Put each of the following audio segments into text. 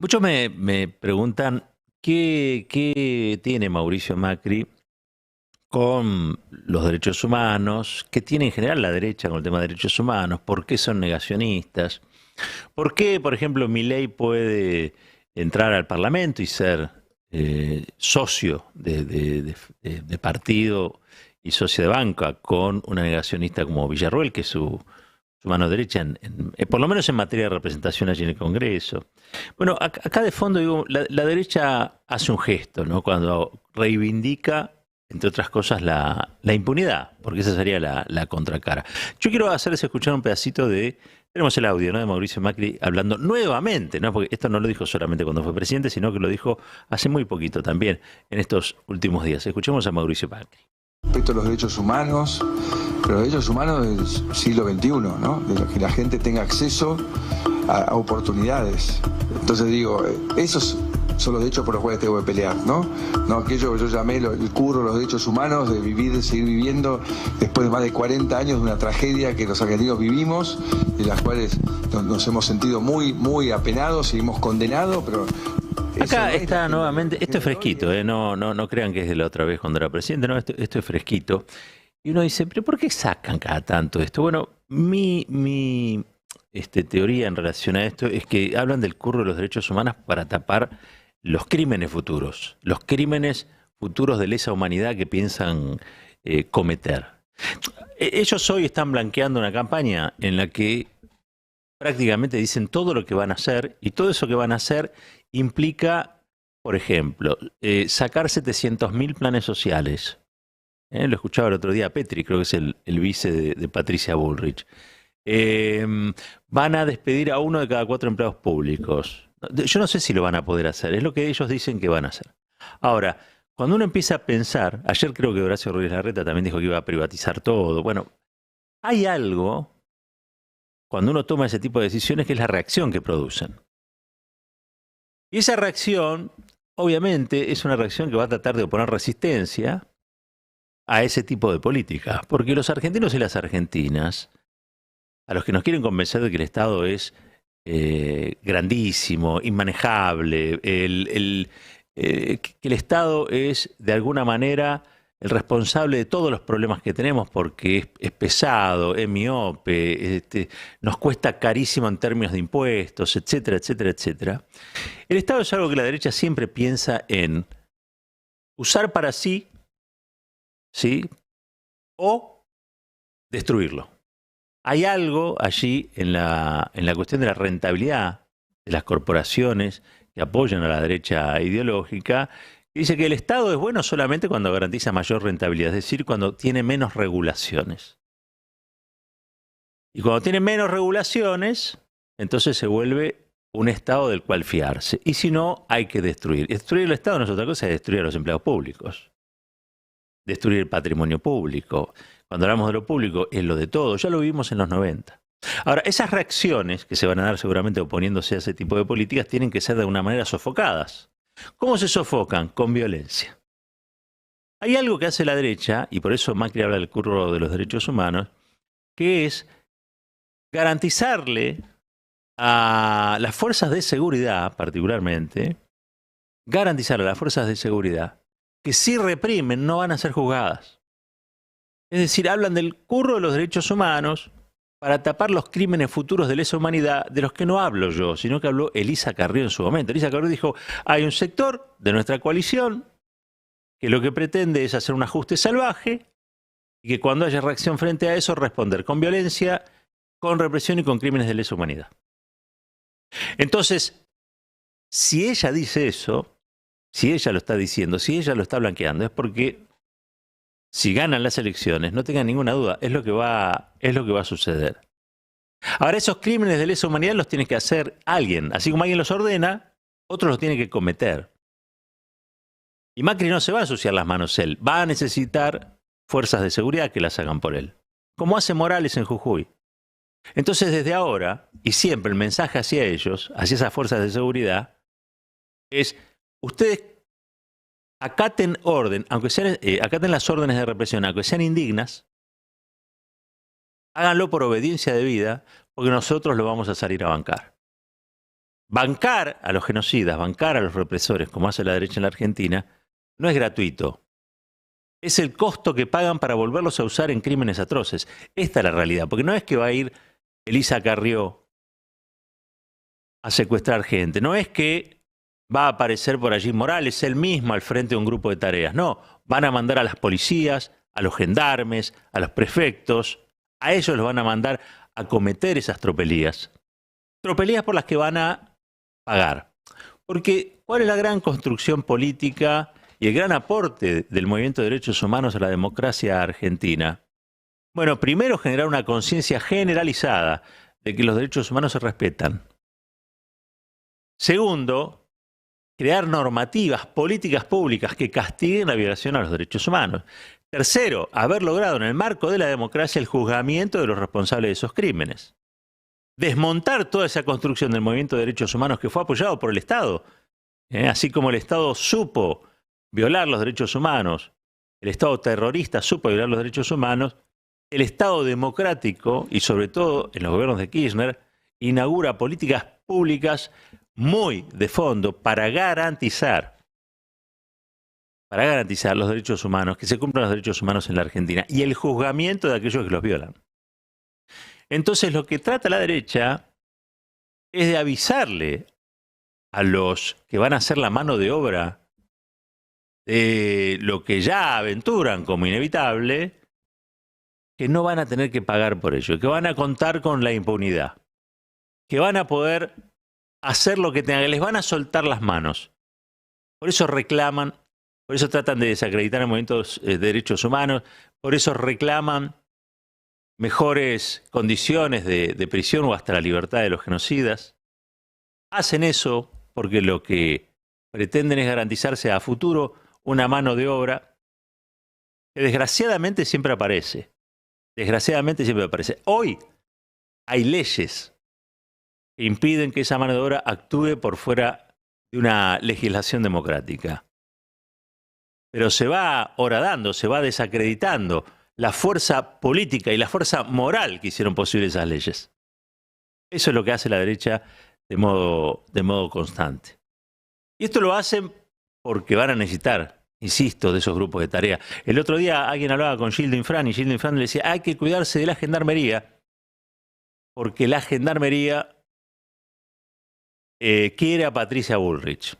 Muchos me preguntan qué tiene Mauricio Macri con los derechos humanos, qué tiene en general la derecha con el tema de derechos humanos, por qué son negacionistas, por qué, por ejemplo, Milei puede entrar al Parlamento y ser socio de partido y socio de banca con una negacionista como Villarroel, que es su mano derecha, por lo menos en materia de representación allí en el Congreso. Bueno, acá de fondo digo, la derecha hace un gesto, ¿no? Cuando reivindica, entre otras cosas, la impunidad, porque esa sería la contracara. Yo quiero hacerles escuchar un pedacito de, tenemos el audio, ¿no? De Mauricio Macri hablando nuevamente, ¿no? Porque esto no lo dijo solamente cuando fue presidente, sino que lo dijo hace muy poquito también, en estos últimos días. Escuchemos a Mauricio Macri. Respecto a los derechos humanos, pero los derechos humanos del siglo XXI, ¿no? De que la gente tenga acceso a oportunidades. Entonces digo, esos son los derechos por los cuales tengo que pelear, ¿no? No aquello que yo llamé el curro, los derechos humanos, de vivir, de seguir viviendo después de más de 40 años de una tragedia que los argentinos vivimos, de las cuales nos hemos sentido muy apenados, seguimos condenados, pero acá está nuevamente, esto es fresquito, no crean que es de la otra vez cuando era presidente, no, esto es fresquito. Y uno dice, ¿pero por qué sacan cada tanto esto? Bueno, mi teoría en relación a esto es que hablan del curro de los derechos humanos para tapar los crímenes futuros de lesa humanidad que piensan cometer. Ellos hoy están blanqueando una campaña en la que prácticamente dicen todo lo que van a hacer, y todo eso que van a hacer implica, por ejemplo, sacar 700.000 planes sociales. Lo escuchaba el otro día a Petri, creo que es el vice de Patricia Bullrich. Van a despedir a 1 de cada 4 empleados públicos. Yo no sé si lo van a poder hacer, es lo que ellos dicen que van a hacer. Ahora, cuando uno empieza a pensar, ayer creo que Horacio Rodríguez Larreta también dijo que iba a privatizar todo. Bueno, hay algo, cuando uno toma ese tipo de decisiones, que es la reacción que producen. Y esa reacción, obviamente, es una reacción que va a tratar de oponer resistencia a ese tipo de política. Porque los argentinos y las argentinas, a los que nos quieren convencer de que el Estado es grandísimo, inmanejable, que el Estado es de alguna manera el responsable de todos los problemas que tenemos porque es pesado, es miope, nos cuesta carísimo en términos de impuestos, etcétera, etcétera, etcétera. El Estado es algo que la derecha siempre piensa en usar para sí, ¿sí? O destruirlo. Hay algo allí en la cuestión de la rentabilidad de las corporaciones que apoyan a la derecha ideológica, que dice que el Estado es bueno solamente cuando garantiza mayor rentabilidad, es decir, cuando tiene menos regulaciones. Y cuando tiene menos regulaciones, entonces se vuelve un Estado del cual fiarse. Y si no, hay que destruir. Y destruir el Estado no es otra cosa, es destruir a los empleados públicos. Destruir el patrimonio público. Cuando hablamos de lo público, es lo de todo. Ya lo vimos en los 90. Ahora, esas reacciones que se van a dar seguramente oponiéndose a ese tipo de políticas tienen que ser de alguna manera sofocadas. ¿Cómo se sofocan? Con violencia. Hay algo que hace la derecha, y por eso Macri habla del curro de los derechos humanos, que es garantizarle a las fuerzas de seguridad, particularmente, garantizarle a las fuerzas de seguridad que si reprimen no van a ser juzgadas. Es decir, hablan del curro de los derechos humanos para tapar los crímenes futuros de lesa humanidad, de los que no hablo yo, sino que habló Elisa Carrió en su momento. Elisa Carrió dijo, hay un sector de nuestra coalición que lo que pretende es hacer un ajuste salvaje y que cuando haya reacción frente a eso, responder con violencia, con represión y con crímenes de lesa humanidad. Entonces, si ella dice eso, si ella lo está diciendo, si ella lo está blanqueando, es porque si ganan las elecciones, no tengan ninguna duda, es lo que va a suceder. Ahora, esos crímenes de lesa humanidad los tiene que hacer alguien. Así como alguien los ordena, otros los tiene que cometer. Y Macri no se va a ensuciar las manos él. Va a necesitar fuerzas de seguridad que las hagan por él. Como hace Morales en Jujuy. Entonces, desde ahora, y siempre el mensaje hacia ellos, hacia esas fuerzas de seguridad, es, ustedes acaten orden, aunque sean, acaten las órdenes de represión, aunque sean indignas, háganlo por obediencia debida, porque nosotros lo vamos a salir a bancar. bancar a los genocidas, bancar a los represores, como hace la derecha en la Argentina, no es gratuito. Es el costo que pagan para volverlos a usar en crímenes atroces. Esta es la realidad, porque no es que va a ir Elisa Carrió a secuestrar gente, no es que va a aparecer por allí Morales, él mismo al frente de un grupo de tareas, no, van a mandar a las policías, a los gendarmes, a los prefectos, a ellos los van a mandar a cometer esas tropelías. Tropelías por las que van a pagar. Porque, ¿cuál es la gran construcción política y el gran aporte del movimiento de derechos humanos a la democracia argentina? Bueno, primero, generar una conciencia generalizada de que los derechos humanos se respetan. Segundo, crear normativas, políticas públicas que castiguen la violación a los derechos humanos. Tercero, haber logrado en el marco de la democracia el juzgamiento de los responsables de esos crímenes. Desmontar toda esa construcción del movimiento de derechos humanos que fue apoyado por el Estado. Así como el Estado supo violar los derechos humanos, el Estado terrorista supo violar los derechos humanos, el Estado democrático, y sobre todo en los gobiernos de Kirchner, inaugura políticas públicas muy de fondo para garantizar los derechos humanos, que se cumplan los derechos humanos en la Argentina, y el juzgamiento de aquellos que los violan. Entonces lo que trata la derecha es de avisarle a los que van a hacer la mano de obra de lo que ya aventuran como inevitable, que no van a tener que pagar por ello, que van a contar con la impunidad, que van a poder hacer lo que tengan, que les van a soltar las manos. Por eso reclaman, por eso tratan de desacreditar el movimiento de derechos humanos, por eso reclaman mejores condiciones de prisión o hasta la libertad de los genocidas. Hacen eso porque lo que pretenden es garantizarse a futuro una mano de obra que desgraciadamente siempre aparece. Desgraciadamente siempre aparece. Hoy hay leyes que impiden que esa mano de obra actúe por fuera de una legislación democrática. Pero se va horadando, se va desacreditando la fuerza política y la fuerza moral que hicieron posible esas leyes. Eso es lo que hace la derecha de modo constante. Y esto lo hacen porque van a necesitar, insisto, de esos grupos de tarea. El otro día alguien hablaba con Gildo Infran y Gildo Infran le decía, hay que cuidarse de la gendarmería, porque la gendarmería quiere a Patricia Bullrich.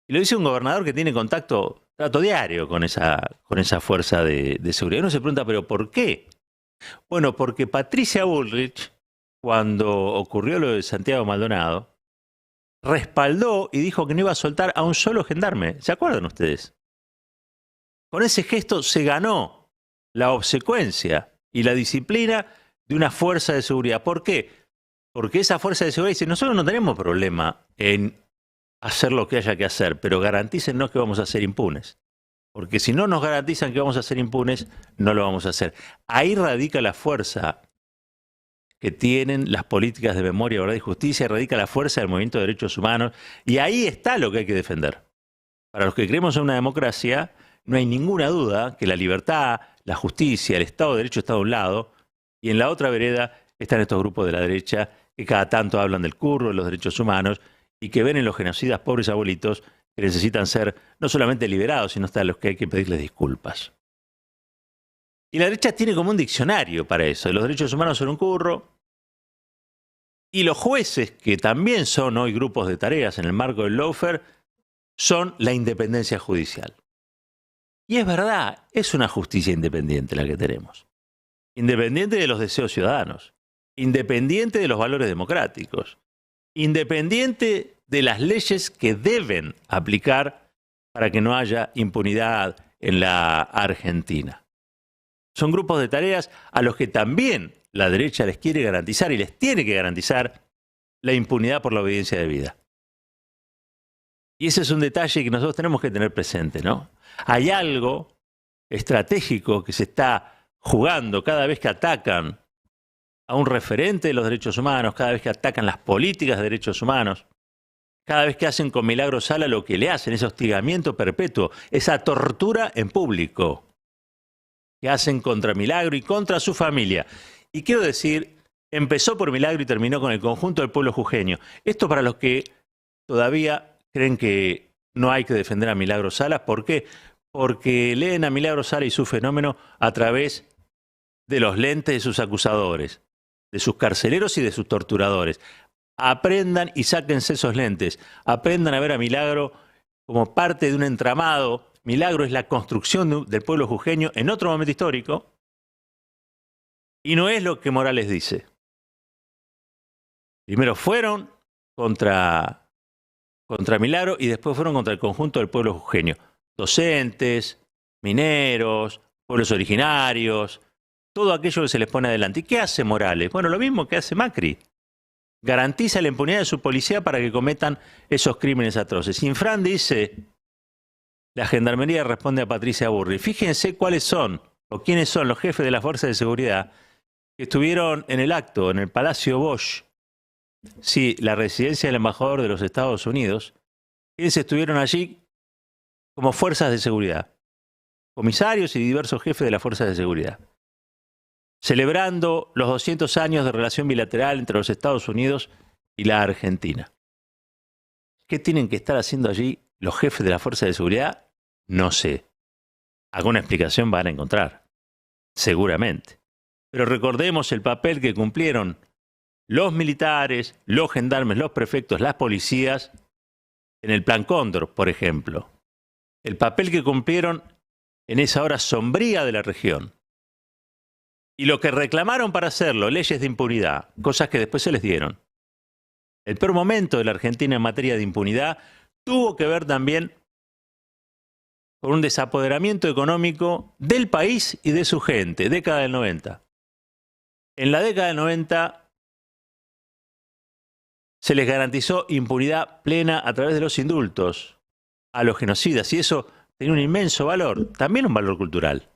Y lo dice un gobernador que tiene trato diario con esa fuerza de seguridad. Uno se pregunta, ¿pero por qué? Bueno, porque Patricia Bullrich, cuando ocurrió lo de Santiago Maldonado, respaldó y dijo que no iba a soltar a un solo gendarme. ¿Se acuerdan ustedes? Con ese gesto se ganó la obsecuencia y la disciplina de una fuerza de seguridad. ¿Por qué? Porque esa fuerza de seguridad dice, nosotros no tenemos problema en hacer lo que haya que hacer, pero garantícennos que vamos a ser impunes. Porque si no nos garantizan que vamos a ser impunes, no lo vamos a hacer. Ahí radica la fuerza que tienen las políticas de memoria, verdad y justicia, radica la fuerza del movimiento de derechos humanos, y ahí está lo que hay que defender. Para los que creemos en una democracia, no hay ninguna duda que la libertad, la justicia, el Estado de Derecho está de un lado, y en la otra vereda están estos grupos de la derecha que cada tanto hablan del curro, de los derechos humanos, y que ven en los genocidas pobres abuelitos que necesitan ser no solamente liberados, sino hasta a los que hay que pedirles disculpas. Y la derecha tiene como un diccionario para eso. Los derechos humanos son un curro. Y los jueces, que también son hoy grupos de tareas en el marco del lawfare, son la independencia judicial. Y es verdad, es una justicia independiente la que tenemos. Independiente de los deseos ciudadanos. Independiente de los valores democráticos. Independiente de las leyes que deben aplicar para que no haya impunidad en la Argentina. Son grupos de tareas a los que también la derecha les quiere garantizar y les tiene que garantizar la impunidad por la obediencia debida. Y ese es un detalle que nosotros tenemos que tener presente, ¿no? Hay algo estratégico que se está jugando cada vez que atacan a un referente de los derechos humanos, cada vez que atacan las políticas de derechos humanos, cada vez que hacen con Milagro Sala lo que le hacen, ese hostigamiento perpetuo, esa tortura en público que hacen contra Milagro y contra su familia. Y quiero decir empezó por Milagro y terminó con el conjunto del pueblo jujeño. Esto para los que todavía creen que no hay que defender a Milagro Sala. ¿Por qué? Porque leen a Milagro Sala y su fenómeno a través de los lentes de sus acusadores, de sus carceleros y de sus torturadores. Aprendan y sáquense esos lentes. Aprendan a ver a Milagro como parte de un entramado. Milagro es la construcción del pueblo jujeño en otro momento histórico y no es lo que Morales dice. Primero fueron contra Milagro y después fueron contra el conjunto del pueblo jujeño. Docentes, mineros, pueblos originarios, todo aquello que se les pone adelante. ¿Y qué hace Morales? Bueno, lo mismo que hace Macri. Garantiza la impunidad de su policía para que cometan esos crímenes atroces. Infran dice, la Gendarmería responde a Patricia Burri. Fíjense cuáles son, o quiénes son los jefes de las fuerzas de seguridad que estuvieron en el acto, en el Palacio Bosch. Sí, la residencia del embajador de los Estados Unidos. Quienes estuvieron allí como fuerzas de seguridad. Comisarios y diversos jefes de las fuerzas de seguridad. Celebrando los 200 años de relación bilateral entre los Estados Unidos y la Argentina. ¿Qué tienen que estar haciendo allí los jefes de la fuerza de seguridad? No sé. Alguna explicación van a encontrar. Seguramente. Pero recordemos el papel que cumplieron los militares, los gendarmes, los prefectos, las policías en el Plan Cóndor, por ejemplo. El papel que cumplieron en esa hora sombría de la región. Y lo que reclamaron para hacerlo, leyes de impunidad, cosas que después se les dieron. El peor momento de la Argentina en materia de impunidad tuvo que ver también con un desapoderamiento económico del país y de su gente, década del 90. En la década del 90 se les garantizó impunidad plena a través de los indultos a los genocidas, y eso tenía un inmenso valor, también un valor cultural.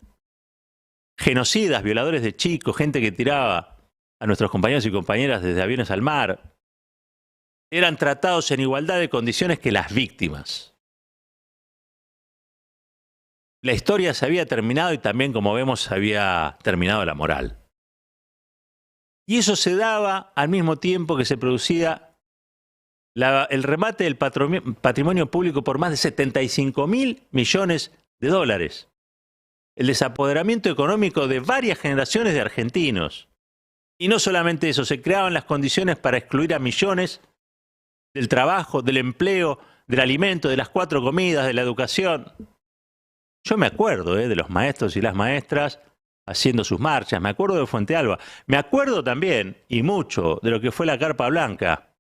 Genocidas, violadores de chicos, gente que tiraba a nuestros compañeros y compañeras desde aviones al mar, eran tratados en igualdad de condiciones que las víctimas. La historia se había terminado y también, como vemos, se había terminado la moral. Y eso se daba al mismo tiempo que se producía el remate del patrimonio público por más de 75.000 millones de dólares. El desapoderamiento económico de varias generaciones de argentinos. Y no solamente eso, se creaban las condiciones para excluir a millones del trabajo, del empleo, del alimento, de las 4 comidas, de la educación. Yo me acuerdo de los maestros y las maestras haciendo sus marchas, me acuerdo de Fuente Alba, me acuerdo también, y mucho, de lo que fue la Carpa Blanca.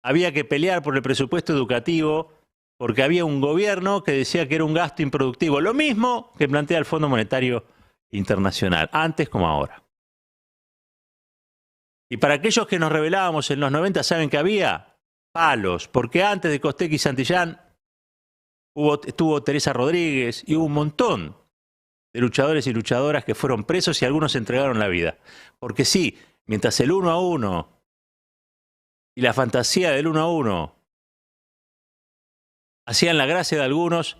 Había que pelear por el presupuesto educativo porque había un gobierno que decía que era un gasto improductivo, lo mismo que plantea el Fondo Monetario Internacional, antes como ahora. Y para aquellos que nos rebelábamos en los 90, ¿saben que había? Palos, porque antes de Costec y Santillán estuvo Teresa Rodríguez y hubo un montón de luchadores y luchadoras que fueron presos y algunos entregaron la vida. Porque sí, mientras el 1 a 1 y la fantasía del 1 a 1 hacían la gracia de algunos,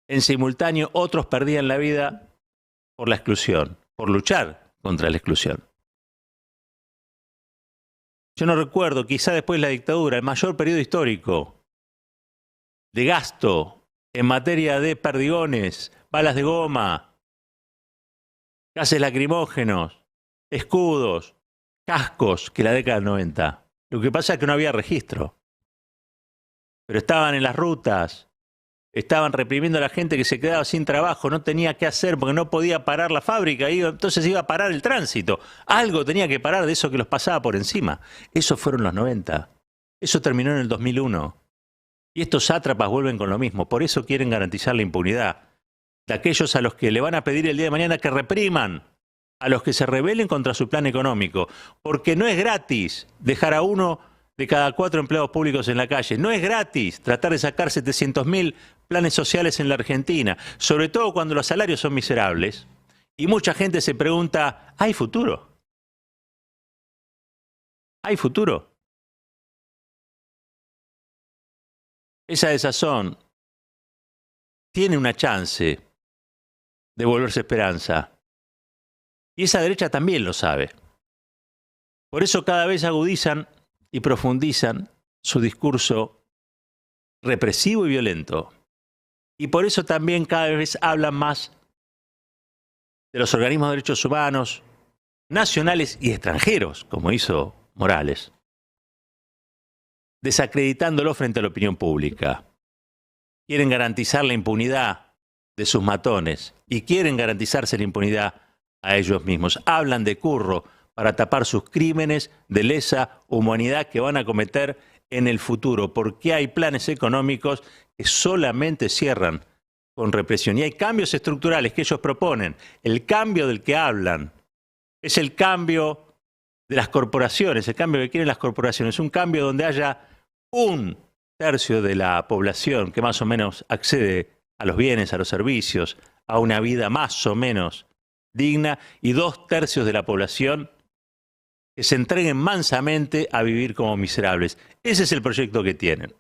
en simultáneo otros perdían la vida por la exclusión, por luchar contra la exclusión. Yo no recuerdo, quizá después de la dictadura, el mayor periodo histórico de gasto en materia de perdigones, balas de goma, gases lacrimógenos, escudos, cascos, que la década del 90. Lo que pasa es que no había registro. Pero estaban en las rutas, estaban reprimiendo a la gente que se quedaba sin trabajo, no tenía qué hacer porque no podía parar la fábrica, y entonces iba a parar el tránsito. Algo tenía que parar de eso que los pasaba por encima. Eso fueron los 90. Eso terminó en el 2001. Y estos sátrapas vuelven con lo mismo. Por eso quieren garantizar la impunidad de aquellos a los que le van a pedir el día de mañana que repriman, a los que se rebelen contra su plan económico. Porque no es gratis dejar a 1 de cada 4 empleados públicos en la calle. No es gratis tratar de sacar 700.000 planes sociales en la Argentina, sobre todo cuando los salarios son miserables. Y mucha gente se pregunta, ¿hay futuro? ¿Hay futuro? Esa desazón tiene una chance de volverse esperanza. Y esa derecha también lo sabe. Por eso cada vez agudizan y profundizan su discurso represivo y violento. Y por eso también cada vez hablan más de los organismos de derechos humanos, nacionales y extranjeros, como hizo Morales, desacreditándolo frente a la opinión pública. Quieren garantizar la impunidad de sus matones y quieren garantizarse la impunidad a ellos mismos. Hablan de Curro para tapar sus crímenes de lesa humanidad que van a cometer en el futuro, porque hay planes económicos que solamente cierran con represión. Y hay cambios estructurales que ellos proponen. El cambio del que hablan es el cambio de las corporaciones, el cambio que quieren las corporaciones, un cambio donde haya 1/3 de la población que más o menos accede a los bienes, a los servicios, a una vida más o menos digna, y 2/3 de la población que se entreguen mansamente a vivir como miserables. Ese es el proyecto que tienen.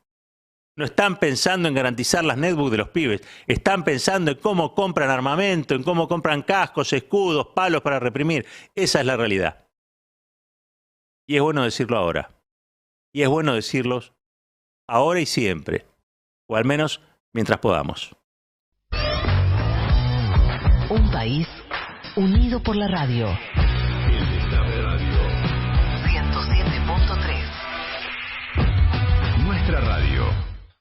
No están pensando en garantizar las netbooks de los pibes, están pensando en cómo compran armamento, en cómo compran cascos, escudos, palos para reprimir. Esa es la realidad. Y es bueno decirlo ahora. Y es bueno decirlos ahora y siempre, o al menos mientras podamos. Un país unido por la radio.